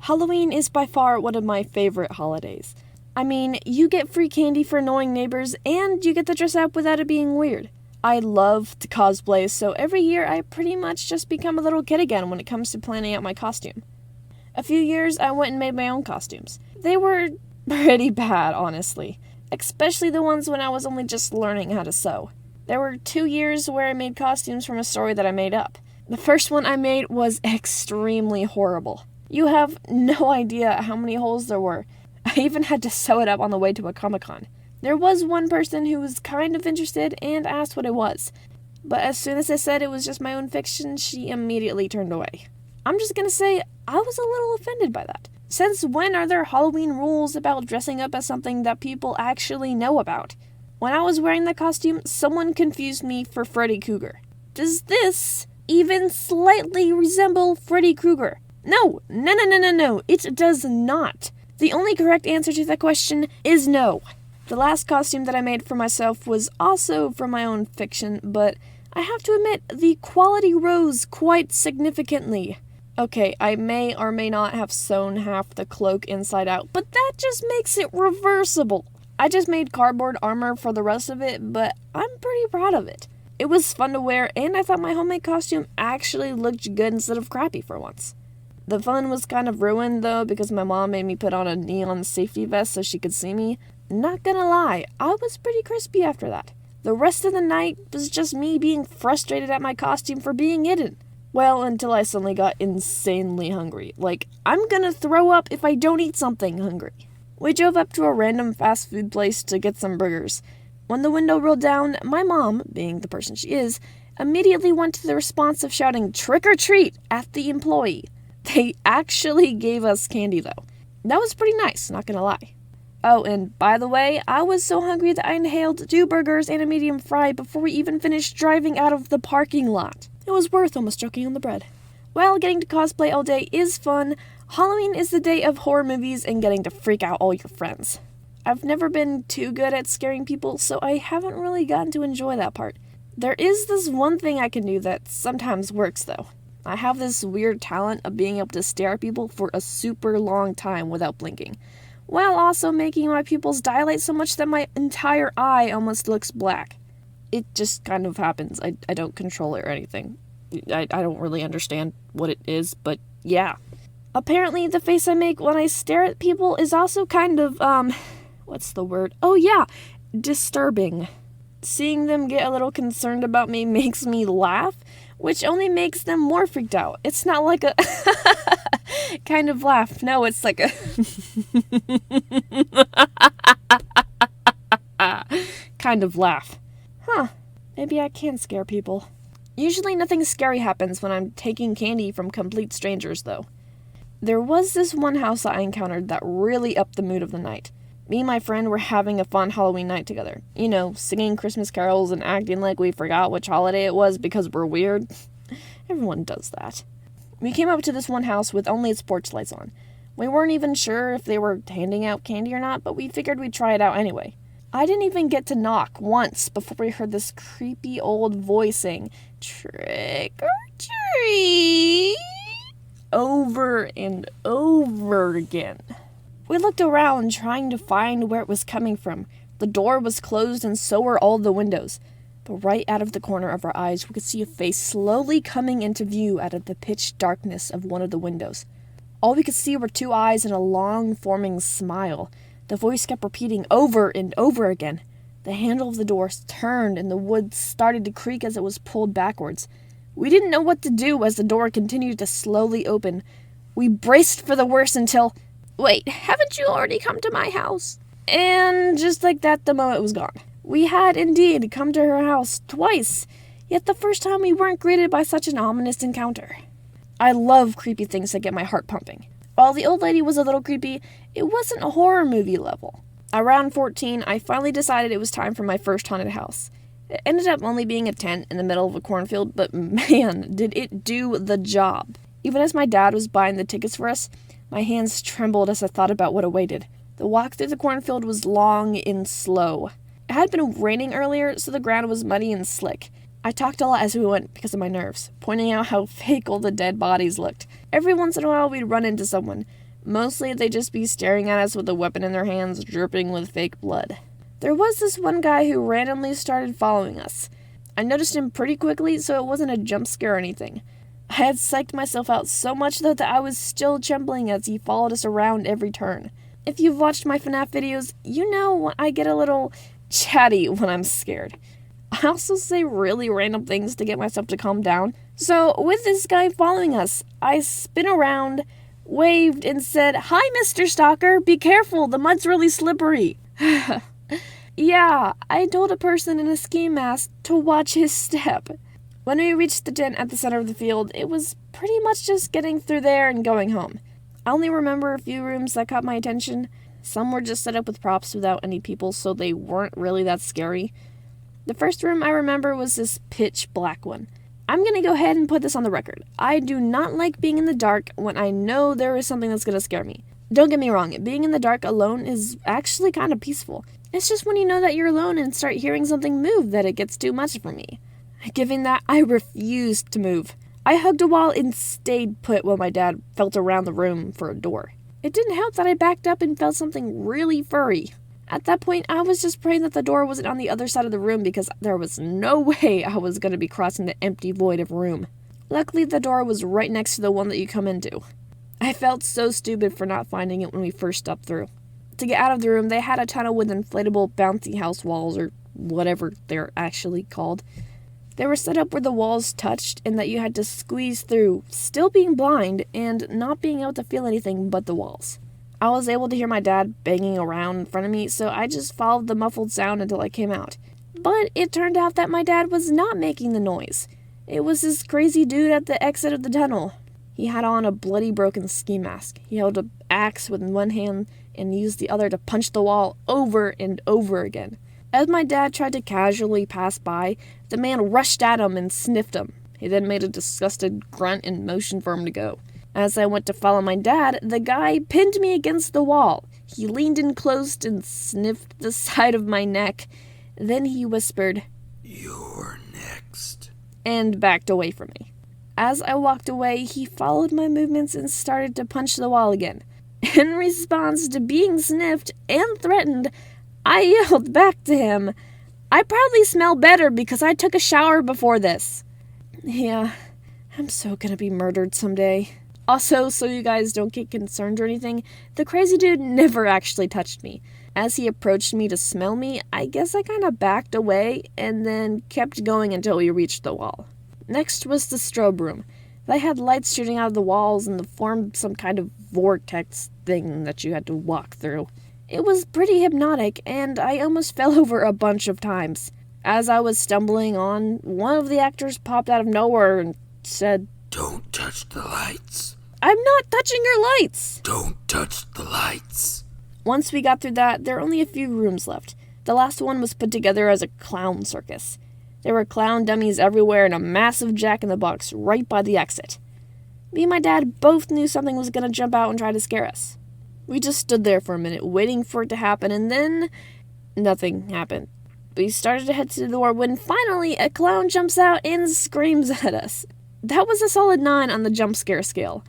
Halloween is by far one of my favorite holidays. I mean, you get free candy for annoying neighbors, and you get to dress up without it being weird. I love to cosplay, so every year I pretty much just become a little kid again when it comes to planning out my costume. A few years I went and made my own costumes. They were pretty bad, honestly. Especially the ones when I was only just learning how to sew. There were 2 years where I made costumes from a story that I made up. The first one I made was extremely horrible. You have no idea how many holes there were. I even had to sew it up on the way to a Comic-Con. There was one person who was kind of interested and asked what it was. But as soon as I said it was just my own fiction, she immediately turned away. I'm just gonna say, I was a little offended by that. Since when are there Halloween rules about dressing up as something that people actually know about? When I was wearing the costume, someone confused me for Freddy Krueger. Does this even slightly resemble Freddy Krueger? No, it does not. The only correct answer to that question is no. The last costume that I made for myself was also from my own fiction, but I have to admit, the quality rose quite significantly. Okay, I may or may not have sewn half the cloak inside out, but that just makes it reversible. I just made cardboard armor for the rest of it, but I'm pretty proud of it. It was fun to wear, and I thought my homemade costume actually looked good instead of crappy for once. The fun was kind of ruined, though, because my mom made me put on a neon safety vest so she could see me. Not gonna lie, I was pretty crispy after that. The rest of the night was just me being frustrated at my costume for being hidden. Well, until I suddenly got insanely hungry. Like, I'm gonna throw up if I don't eat something hungry. We drove up to a random fast food place to get some burgers. When the window rolled down, my mom, being the person she is, immediately went to the response of shouting "trick or treat" at the employee. They actually gave us candy, though. That was pretty nice, not gonna lie. Oh, and by the way, I was so hungry that I inhaled 2 burgers and a medium fry before we even finished driving out of the parking lot. It was worth almost choking on the bread. While getting to cosplay all day is fun, Halloween is the day of horror movies and getting to freak out all your friends. I've never been too good at scaring people, so I haven't really gotten to enjoy that part. There is this one thing I can do that sometimes works, though. I have this weird talent of being able to stare at people for a super long time without blinking, while also making my pupils dilate so much that my entire eye almost looks black. It just kind of happens. I don't control it or anything. I don't really understand what it is, but yeah. Apparently, the face I make when I stare at people is also kind of, what's the word? Oh yeah, disturbing. Seeing them get a little concerned about me makes me laugh, which only makes them more freaked out. It's not like a kind of laugh. No, it's like a kind of laugh. Huh, maybe I can scare people. Usually nothing scary happens when I'm taking candy from complete strangers, though. There was this one house I encountered that really upped the mood of the night. Me and my friend were having a fun Halloween night together. You know, singing Christmas carols and acting like we forgot which holiday it was because we're weird. Everyone does that. We came up to this one house with only its porch lights on. We weren't even sure if they were handing out candy or not, but we figured we'd try it out anyway. I didn't even get to knock once before we heard this creepy old voice saying, "Trick or treat," over and over again. We looked around trying to find where it was coming from. The door was closed and so were all the windows. But right out of the corner of our eyes, we could see a face slowly coming into view out of the pitch darkness of one of the windows. All we could see were 2 eyes and a long forming smile. The voice kept repeating over and over again. The handle of the door turned and the wood started to creak as it was pulled backwards. We didn't know what to do as the door continued to slowly open. We braced for the worst until, "Wait, haven't you already come to my house?" And just like that, the moment was gone. We had indeed come to her house twice, yet the first time we weren't greeted by such an ominous encounter. I love creepy things that get my heart pumping. While the old lady was a little creepy, it wasn't a horror movie level. Around 14, I finally decided it was time for my first haunted house. It ended up only being a tent in the middle of a cornfield, but man, did it do the job. Even as my dad was buying the tickets for us, my hands trembled as I thought about what awaited. The walk through the cornfield was long and slow. It had been raining earlier, so the ground was muddy and slick. I talked a lot as we went because of my nerves, pointing out how fake all the dead bodies looked. Every once in a while we'd run into someone, Mostly they'd just be staring at us with a weapon in their hands, dripping with fake blood. There was this one guy who randomly started following us. I noticed him pretty quickly, so it wasn't a jump scare or anything. I had psyched myself out so much though that I was still trembling as he followed us around every turn. If you've watched my FNAF videos, you know I get a little chatty when I'm scared. I also say really random things to get myself to calm down. So with this guy following us, I spin around, waved, and said, "Hi, Mr. Stalker, be careful, the mud's really slippery." Yeah, I told a person in a ski mask to watch his step. When we reached the tent at the center of the field, it was pretty much just getting through there and going home. I only remember a few rooms that caught my attention. Some were just set up with props without any people, so they weren't really that scary. The first room I remember was this pitch black one. I'm gonna go ahead and put this on the record. I do not like being in the dark when I know there is something that's gonna scare me. Don't get me wrong, being in the dark alone is actually kind of peaceful. It's just when you know that you're alone and start hearing something move that it gets too much for me. Given that, I refused to move. I hugged a wall and stayed put while my dad felt around the room for a door. It didn't help that I backed up and felt something really furry. At that point, I was just praying that the door wasn't on the other side of the room because there was no way I was going to be crossing the empty void of room. Luckily, the door was right next to the one that you come into. I felt so stupid for not finding it when we first stepped through. To get out of the room, they had a tunnel with inflatable bouncy house walls, or whatever they're actually called. They were set up where the walls touched and that you had to squeeze through, still being blind and not being able to feel anything but the walls. I was able to hear my dad banging around in front of me, so I just followed the muffled sound until I came out. But it turned out that my dad was not making the noise. It was this crazy dude at the exit of the tunnel. He had on a bloody broken ski mask. He held an axe with one hand and used the other to punch the wall over and over again. As my dad tried to casually pass by, the man rushed at him and sniffed him. He then made a disgusted grunt and motioned for him to go. As I went to follow my dad, the guy pinned me against the wall. He leaned in close and sniffed the side of my neck. Then he whispered, "You're next," and backed away from me. As I walked away, he followed my movements and started to punch the wall again. In response to being sniffed and threatened, I yelled back to him, "I probably smell better because I took a shower before this." Yeah, I'm so gonna be murdered someday. Also, so you guys don't get concerned or anything, the crazy dude never actually touched me. As he approached me to smell me, I guess I kinda backed away and then kept going until we reached the wall. Next was the strobe room. They had lights shooting out of the walls and formed some kind of vortex thing that you had to walk through. It was pretty hypnotic, and I almost fell over a bunch of times. As I was stumbling on, one of the actors popped out of nowhere and said, "Don't touch the lights. "I'm not touching your lights!" Don't touch the lights." Once we got through that, there were only a few rooms left. The last one was put together as a clown circus. There were clown dummies everywhere and a massive jack-in-the-box right by the exit. Me and my dad both knew something was going to jump out and try to scare us. We just stood there for a minute, waiting for it to happen, and then nothing happened. We started to head to the door when finally a clown jumps out and screams at us. That was a solid 9 on the jump scare scale.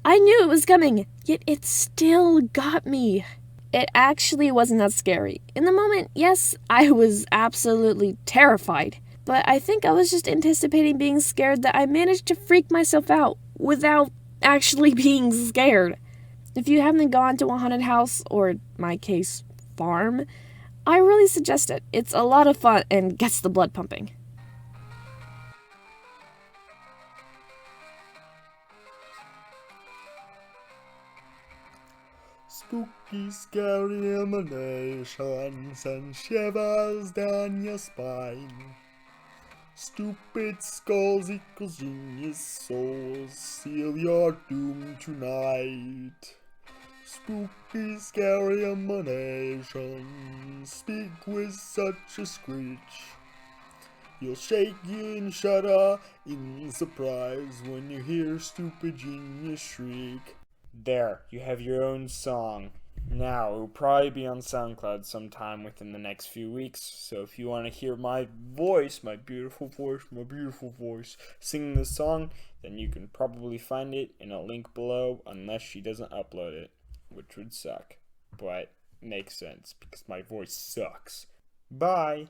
I knew it was coming, yet it still got me. It actually wasn't that scary. In the moment, yes, I was absolutely terrified. But I think I was just anticipating being scared that I managed to freak myself out without actually being scared. If you haven't gone to a haunted house, or in my case, farm, I really suggest it. It's a lot of fun and gets the blood pumping. Spooky, scary emanations send shivers down your spine. Stupid skulls equals genius souls, seal your doom tonight. Spooky, scary emanations speak with such a screech. You'll shake and shudder in surprise when you hear stupid genius shriek. There, you have your own song. Now, it will probably be on SoundCloud sometime within the next few weeks, so if you want to hear my voice, my beautiful voice, singing this song, then you can probably find it in a link below, unless she doesn't upload it. which would suck, but makes sense because my voice sucks. Bye!